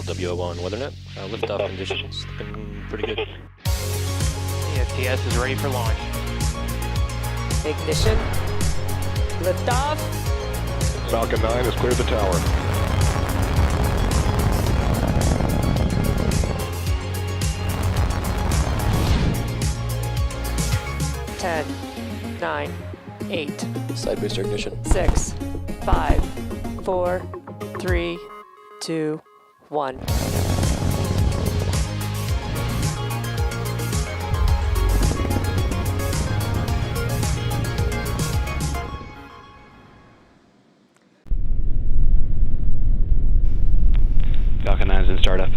WO1 WeatherNet. Liftoff conditions looking pretty good. ESTS is ready for launch. Ignition. Liftoff. Falcon 9 has cleared the tower. Ten, 9, 8, Side booster ignition. 6, 5, 4, 3, 2, 1. Falcon 9 is in startup.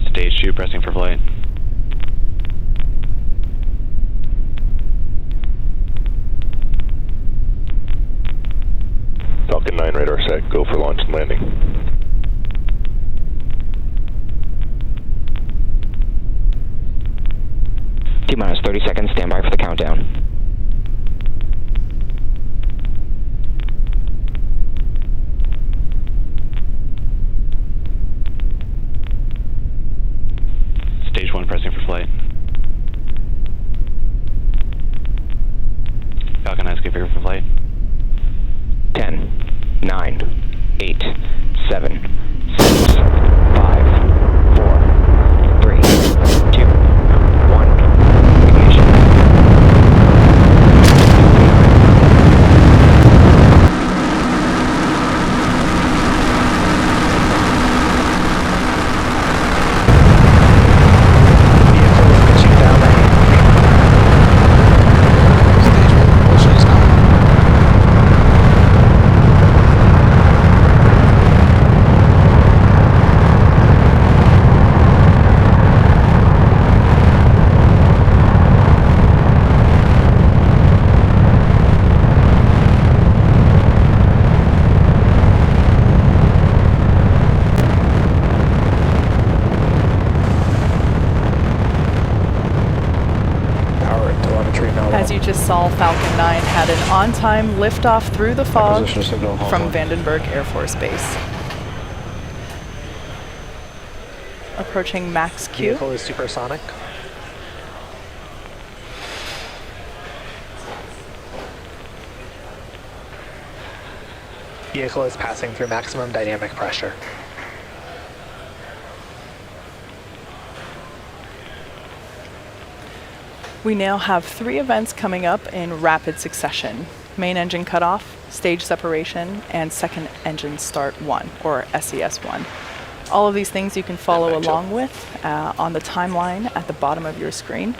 Stage 2 pressing for flight. Falcon 9 radar set, go for launch and landing. T-minus 30 seconds, stand by for the countdown. Stage 1 pressing for flight. Falcon 9 is configured for flight. 10, 9, 8, 7, 6, 5, 4, 3, 2, 1. Ignition. As you just saw, Falcon 9 had an on-time liftoff through the fog from Vandenberg Air Force Base. Approaching max Q. Vehicle is supersonic. Vehicle is passing through maximum dynamic pressure. We now have 3 events coming up in rapid succession: main engine cutoff, stage separation, and second engine start 1, or SES 1. All of these things you can follow along with on the timeline at the bottom of your screen.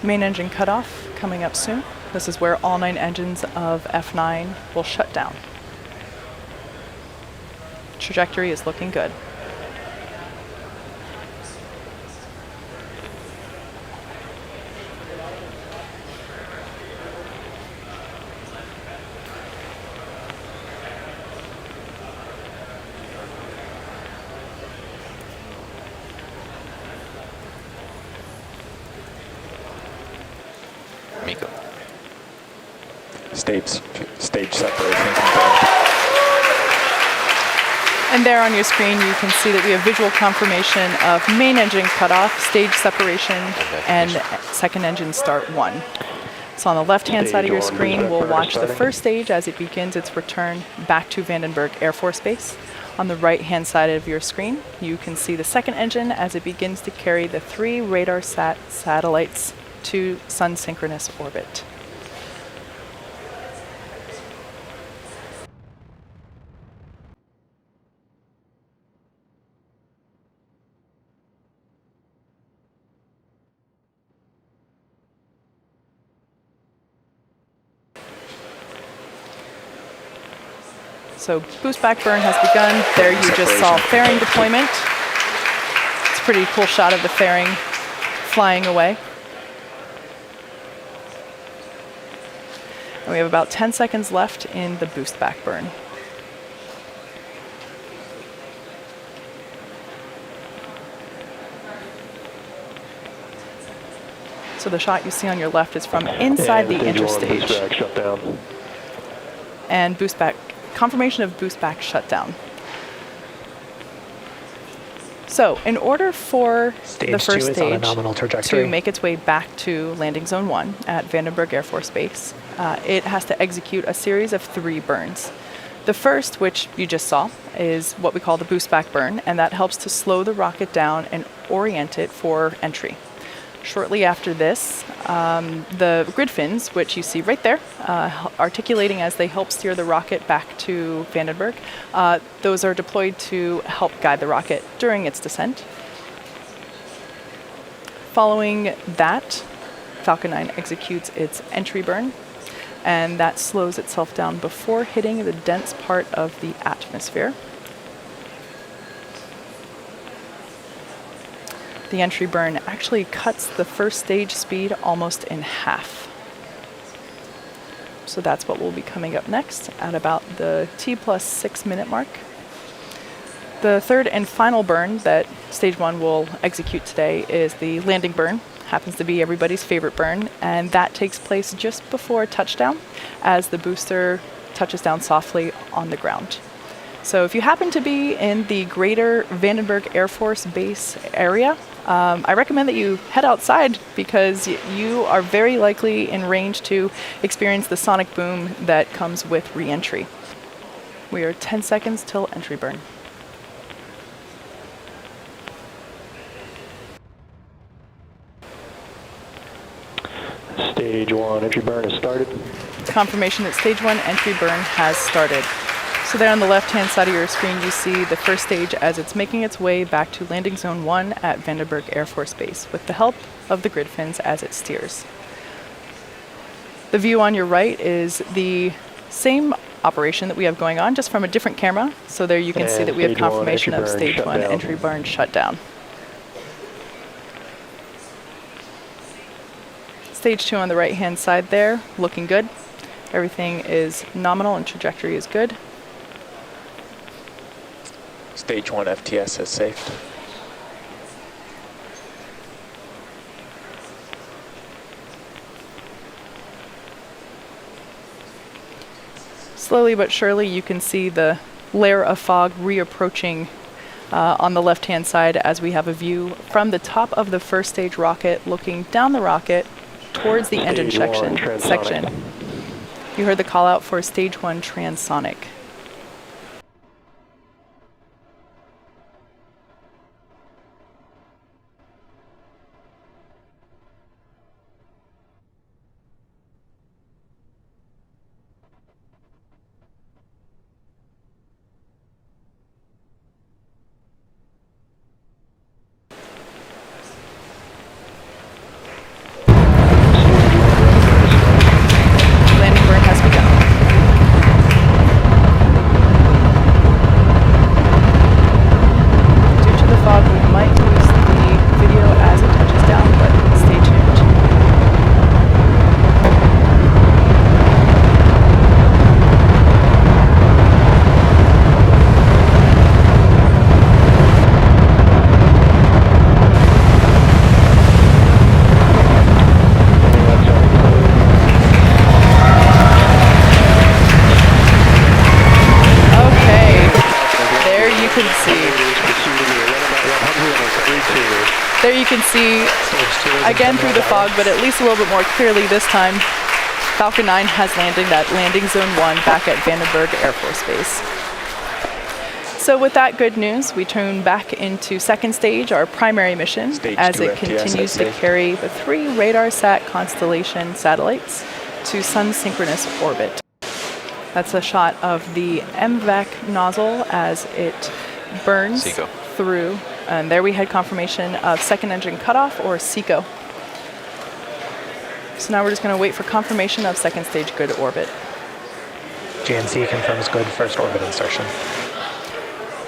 Main engine cutoff coming up soon. This is where all 9 engines of F9 will shut down. Trajectory is looking good. Miko. Stage separation confirmed. And there on your screen, you can see that we have visual confirmation of main engine cutoff, stage separation, and second engine start 1. So on the left-hand side of your screen, we'll watch the first stage as it begins its return back to Vandenberg Air Force Base. On the right-hand side of your screen, you can see the second engine as it begins to carry the 3 RADARSat satellites to sun-synchronous orbit. So boost back burn has begun. There you just saw fairing deployment. It's a pretty cool shot of the fairing flying away. And we have about 10 seconds left in the boost back burn. So the shot you see on your left is from inside the interstage. Boost back shutdown. And boost back, confirmation of boost back shutdown. So in order for Stage the 2 first is on a stage nominal trajectory. to make its way back to landing zone 1 at Vandenberg Air Force Base, it has to execute a series of 3 burns. The first, which you just saw, is what we call the boost back burn, and that helps to slow the rocket down and orient it for entry. Shortly after this, the grid fins, which you see right there, articulating as they help steer the rocket back to Vandenberg, those are deployed to help guide the rocket during its descent. Following that, Falcon 9 executes its entry burn, and that slows itself down before hitting the dense part of the atmosphere. The entry burn actually cuts the first stage speed almost in half. So that's what will be coming up next at about the T+6 minute mark. The third and final burn that stage 1 will execute today is the landing burn. Happens to be everybody's favorite burn, and that takes place just before touchdown as the booster touches down softly on the ground. So if you happen to be in the greater Vandenberg Air Force Base area, I recommend that you head outside because you are very likely in range to experience the sonic boom that comes with re-entry. We are 10 seconds till entry burn. Stage 1 entry burn has started. Confirmation that stage 1 entry burn has started. So there on the left-hand side of your screen, you see the first stage as it's making its way back to landing zone 1 at Vandenberg Air Force Base with the help of the grid fins as it steers. The view on your right is the same operation that we have going on, just from a different camera. So there you can see that we have confirmation of stage 1 entry burn shutdown. Stage 2 on the right-hand side there, looking good. Everything is nominal and trajectory is good. Stage 1 FTS is safe. Slowly but surely you can see the layer of fog reapproaching on the left-hand side as we have a view from the top of the first stage rocket looking down the rocket towards the engine section. You heard the call out for stage 1 transonic. Landing burn has begun. Due to the fog, we might lose the video as it touches down, but stay tuned. There you can see, again through the fog, but at least a little bit more clearly this time, Falcon 9 has landed at landing zone 1 back at Vandenberg Air Force Base. So with that good news, we turn back into second stage, our primary mission, as it continues to carry the 3 RADARSAT Constellation satellites to sun-synchronous orbit. That's a shot of the MVAC nozzle as it burns through. And there we had confirmation of second engine cutoff, or SECO. So now we're just going to wait for confirmation of second stage good orbit. GNC confirms good first orbit insertion.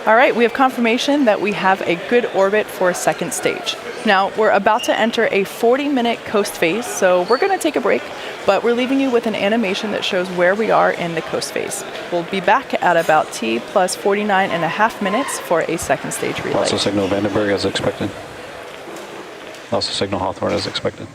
All All right, we have confirmation that we have a good orbit for a second stage. Now, we're about to enter a 40-minute coast phase, so we're going to take a break, but we're leaving you with an animation that shows where we are in the coast phase. We'll be back at about T plus 49.5 minutes for a second stage relay. Also signal Vandenberg as expected. Also signal Hawthorne as expected.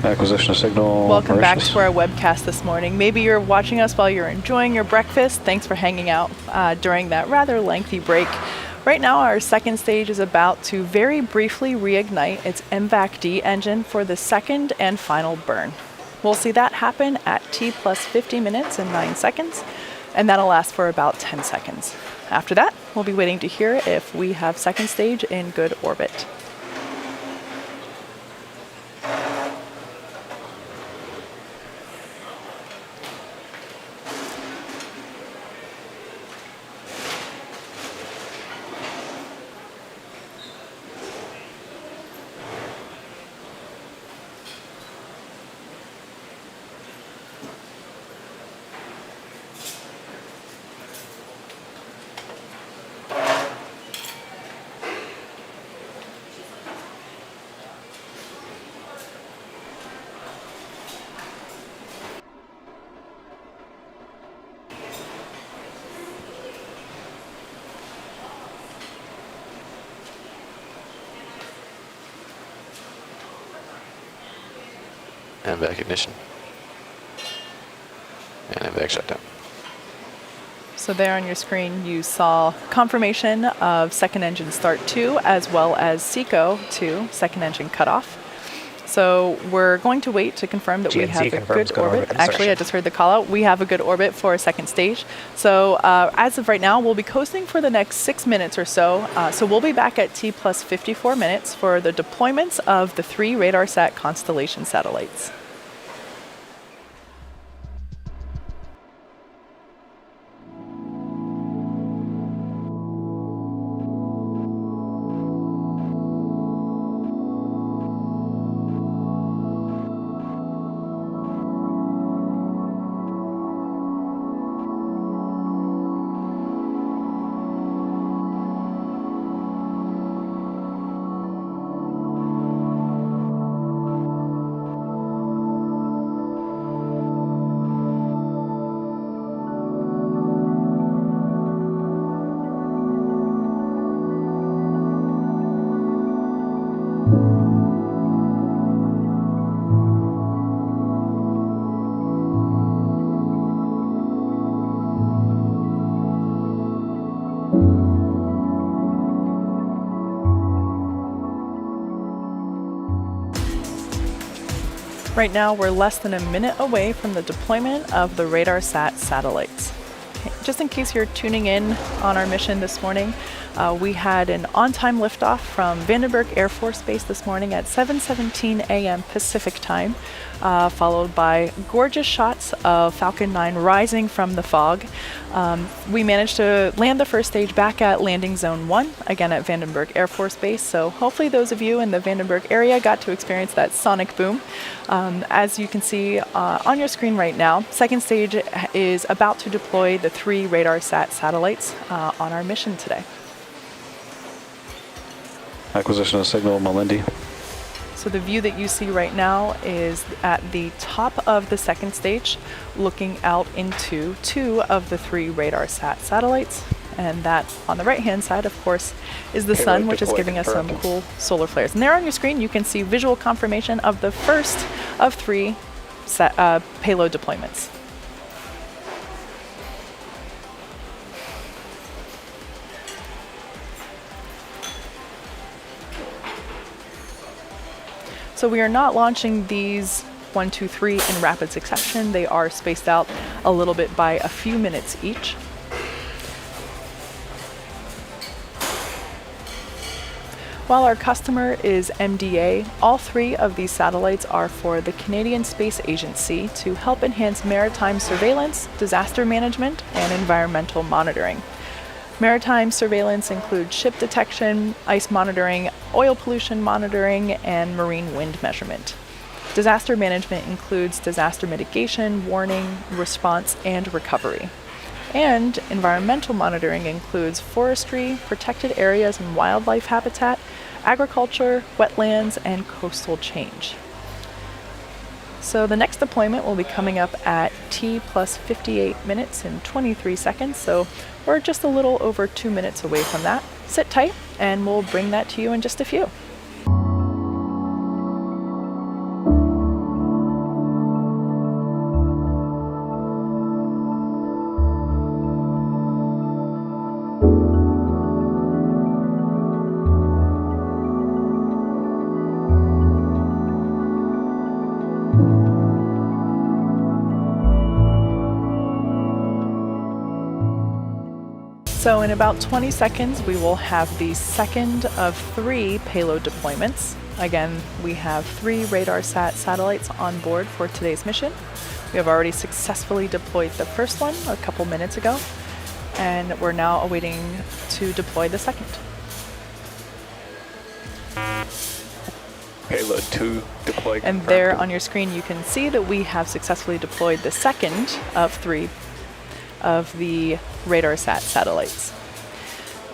Acquisition of signal. Welcome back operations. to our webcast this morning. Maybe you're watching us while you're enjoying your breakfast. Thanks for hanging out during that rather lengthy break. Right now, our second stage is about to very briefly reignite its MVAC-D engine for the second and final burn. We'll see that happen at T plus 50 minutes and 9 seconds, and that'll last for about 10 seconds. After that, we'll be waiting to hear if we have second stage in good orbit. MVAC ignition. And MVAC shutdown. So there on your screen, you saw confirmation of second engine start 2, as well as SECO 2, second engine cutoff. So we're going to wait to confirm that we GNC have a confirms good orbit. Actually, I insertion. just heard the call out. We have a good orbit for a second stage. So as of right now, we'll be coasting for the next 6 minutes or so. So we'll be back at T plus 54 minutes for the deployments of the 3 RADARSAT Constellation satellites. Right now, we're less than a minute away from the deployment of the RADARSAT satellites. Okay, just in case you're tuning in on our mission this morning, we had an on-time liftoff from Vandenberg Air Force Base this morning at 7:17 a.m. Pacific time, followed by gorgeous shots of Falcon 9 rising from the fog. We managed to land the first stage back at landing zone 1, again at Vandenberg Air Force Base, so hopefully those of you in the Vandenberg area got to experience that sonic boom. As you can see on your screen right now, second stage is about to deploy the 3 RADARSAT satellites on our mission today. Acquisition of signal, Malindi. So the view that you see right now is at the top of the second stage, looking out into 2 of the 3 RADARSAT satellites. And that on the right-hand side, of course, is the sun, which is giving us some cool solar flares. And there on your screen, you can see visual confirmation of the first of 3 payload deployments. So we are not launching these 1, 2, 3 in rapid succession. They are spaced out a little bit by a few minutes each. While our customer is MDA, all 3 of these satellites are for the Canadian Space Agency to help enhance maritime surveillance, disaster management, and environmental monitoring. Maritime surveillance includes ship detection, ice monitoring, oil pollution monitoring, and marine wind measurement. Disaster management includes disaster mitigation, warning, response, and recovery. And environmental monitoring includes forestry, protected areas and wildlife habitat, agriculture, wetlands, and coastal change. So the next deployment will be coming up at T plus 58 minutes and 23 seconds, so we're just a little over 2 minutes away from that. Sit tight, and we'll bring that to you in just a few. So in about 20 seconds, we will have the second of 3 payload deployments. Again, we have 3 RADARSAT satellites on board for today's mission. We have already successfully deployed the first one a couple minutes ago, and we're now awaiting to deploy the second. Payload 2 deployed. And there on your screen, you can see that we have successfully deployed the second of 3 of the RADARSAT satellites.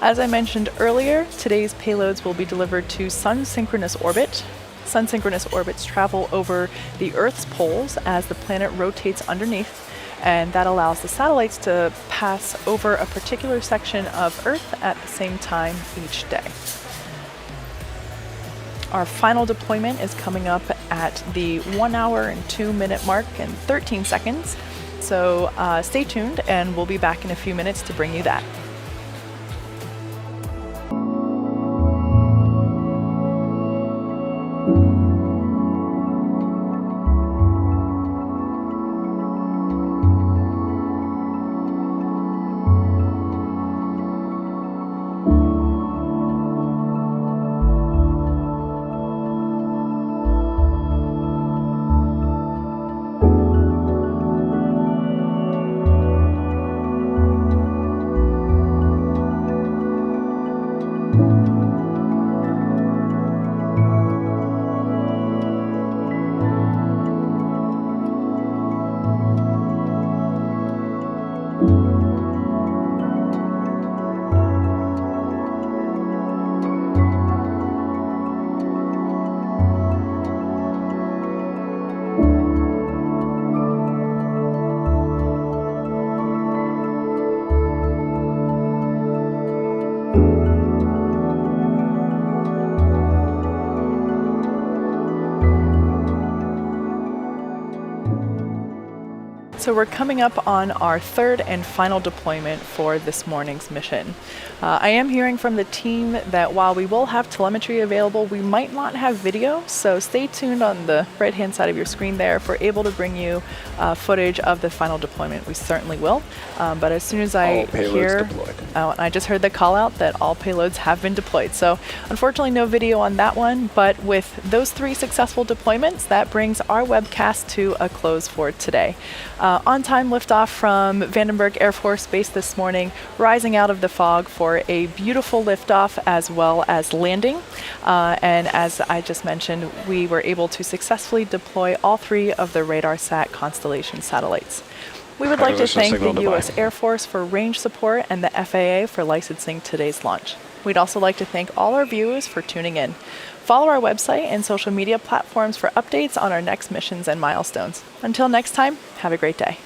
As I mentioned earlier, today's payloads will be delivered to sun-synchronous orbit. Sun-synchronous orbits travel over the Earth's poles as the planet rotates underneath, and that allows the satellites to pass over a particular section of Earth at the same time each day. Our final deployment is coming up at the 1 hour and 2 minute mark and 13 seconds. So stay tuned, and we'll be back in a few minutes to bring you that. So we're coming up on our third and final deployment for this morning's mission. I am hearing from the team that while we will have telemetry available, we might not have video, so stay tuned on the right-hand side of your screen there. If we're able to bring you footage of the final deployment, we certainly will. But as soon as I hear, I just heard the call out that all payloads have been deployed. So unfortunately no video on that one, but with those 3 successful deployments, that brings our webcast to a close for today. On-time liftoff from Vandenberg Air Force Base this morning, rising out of the fog for a beautiful liftoff as well as landing. And as I just mentioned, we were able to successfully deploy all 3 of the RADARSAT Constellation satellites. We would like to thank the U.S. Air Force for range support and the FAA for licensing today's launch. We'd also like to thank all our viewers for tuning in. Follow our website and social media platforms for updates on our next missions and milestones. Until next time, have a great day.